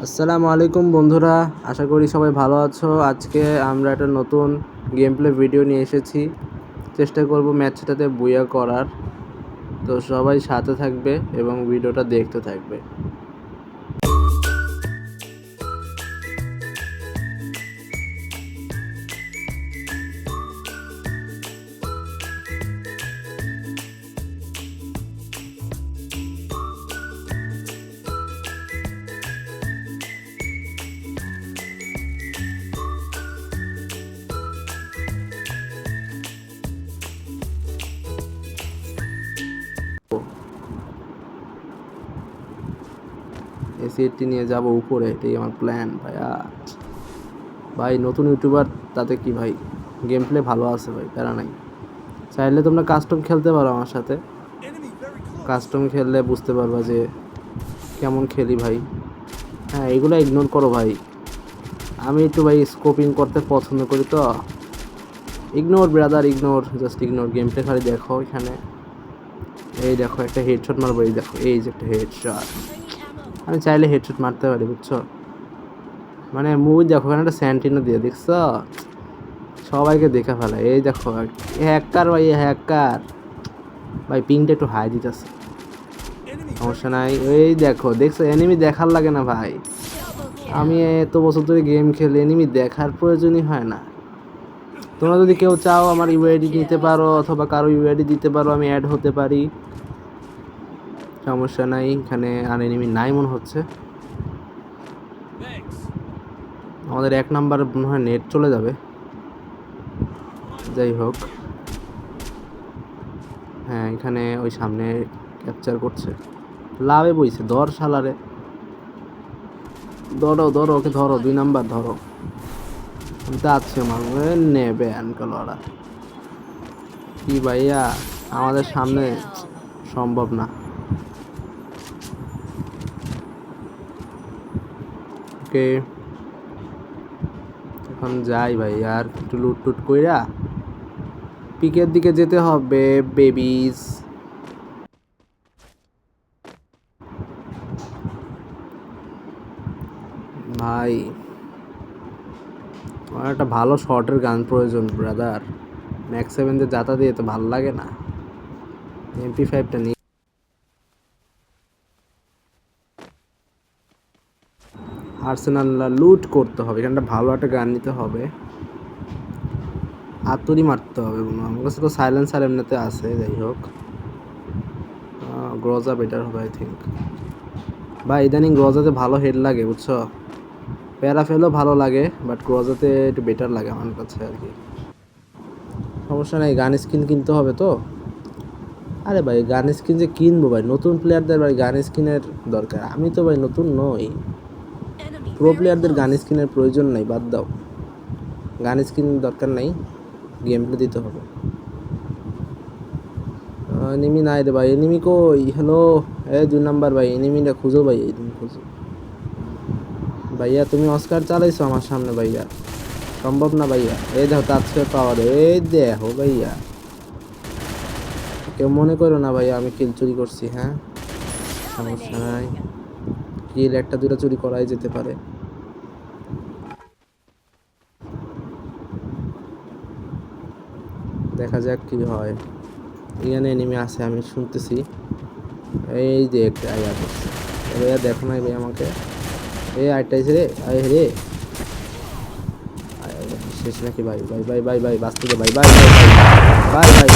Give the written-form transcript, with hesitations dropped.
আসসালামু আলাইকুম বন্ধুরা, আশা করি সবাই ভালো আছো। আজকে আমরা একটা নতুন গেম প্লে ভিডিও নিয়ে এসেছি। চেষ্টা করব ম্যাচটাতে বুয়া করার। তো সবাই সাথে থাকবে এবং ভিডিওটা দেখতে থাকবে। এই সেটটি নিয়ে যাব উপরে, এটাই আমার প্ল্যান ভাইয়া। ভাই নতুন ইউটিউবার, তাতে কি ভাই, গেম প্লে ভালো আছে ভাই, প্যারা নাই। চাইলে তোমরা কাস্টম খেলতে পারো আমার সাথে। কাস্টম খেললে বুঝতে পারবা যে কেমন খেলি ভাই। হ্যাঁ, এগুলো ইগনোর করো ভাই। আমি একটু ভাই স্কোপিং করতে পছন্দ করি, তো ignore brother, ignore, just ignore. Game play খালি দেখো এখানে। এই দেখো একটা হেডশট মারবো, এই দেখো, এই যে একটা হেডশট। আমি চাইলে হেডশট মারতে পারি, বুঝছো? মানে মুভি দেখো, এখানে একটা স্যান্টিনো দিয়ে, দেখছো? সবাইকে দেখে ফেলে। এই দেখো হ্যাকার ভাই, হ্যাকার ভাই। পিংটা একটু হাই দিতেছে, সমস্যা নাই। এই দেখো, দেখছো? এনিমি দেখার লাগে না ভাই। আমি এত বছর ধরে গেম খেলি, এনিমি দেখার প্রয়োজনই হয় না। তোমরা যদি কেউ চাও আমার ইউআইডি নিতে পারো, অথবা কারো ইউআইডি দিতে পারো, আমি অ্যাড হতে পারি, সমস্যা নাই। এখানে আর এনিমি নাই মনে হচ্ছে। আমাদের 1 নাম্বার মনে হয় নেট চলে যাবে। যাই হোক, হ্যাঁ এখানে ওই সামনে ক্যাপচার করছে, লাভে বইছে। ধর শালারে, ধরো ধরো ওকে, ধরো 2 নাম্বার ধরো। যাচ্ছে আমার নেবে আনকালরা। কি ভাইয়া, আমাদের সামনে সম্ভব না। ওকে, এখন যাই ভাই, আর একটু লুট টুট কইরা পিকের দিকে যেতে হবে বেবিজ। ভাই আমার একটা ভালো শটের গান প্রয়োজন ব্রাদার। ম্যাক্স 7 দিয়ে যাতা দিয়ে তো ভালো লাগে না। MP5টা নিয়ে আর্সেনাল লুট করতে হবে। এখানটা ভালো একটা গান নিতে হবে, হাতুড়ি মারতে হবে। আমার কাছে তো সাইলেন্সার এমনিতে আছে। যাই হোক, গ্রোজা বেটার হবে আই থিঙ্ক। ভাই ইদানিং গ্রোজাতে ভালো হেড লাগে, বুঝছো? প্যারাফেলও ভালো লাগে, বাট গ্রোজাতে একটু বেটার লাগে আমার কাছে আর কি। সমস্যা নেই, গান স্কিন কিনতে হবে তো। আরে ভাই গান স্কিন যে কিনবো ভাই, নতুন প্লেয়ারদের ভাই গান স্কিনের দরকার। আমি তো ভাই নতুন নই। প্রো প্লেয়ারদের গান স্কিনের প্রয়োজন নাই, বাদ দাও। গান স্কিন দরকার নাই, গেম প্লে দিতে হবে। এনিমি নাই রে ভাই, এনিমি কই? হ্যালো, 2 নাম্বার ভাই, এনিমিটা খুঁজো ভাই, এনিমি খুঁজো। ভাইয়া তুমি অস্কার চালাইছো আমার সামনে ভাইয়া, সম্ভব না ভাইয়া। এই দেখো তার পাওয়ার, এই দেখো ভাইয়া। কেউ মনে করো না ভাইয়া আমি কিল চুরি করছি, হ্যাঁ সমস্যা নাই। কিল একটা দুটা চুরি করাই যেতে পারে। দেখা যাক কি হয়। এখানে এনিমি আছে আমি শুনতেছি। এই যে একটা আয়া করছে ভাইয়া, দেখো নাই ভাই আমাকে। এই আইটাইছে রে, আয় রে। শেষ নাকি ভাই? ভাই ভাই ভাই ভাই বাঁচতে দে ভাই, ভাই ভাই ভাই ভাই ভাই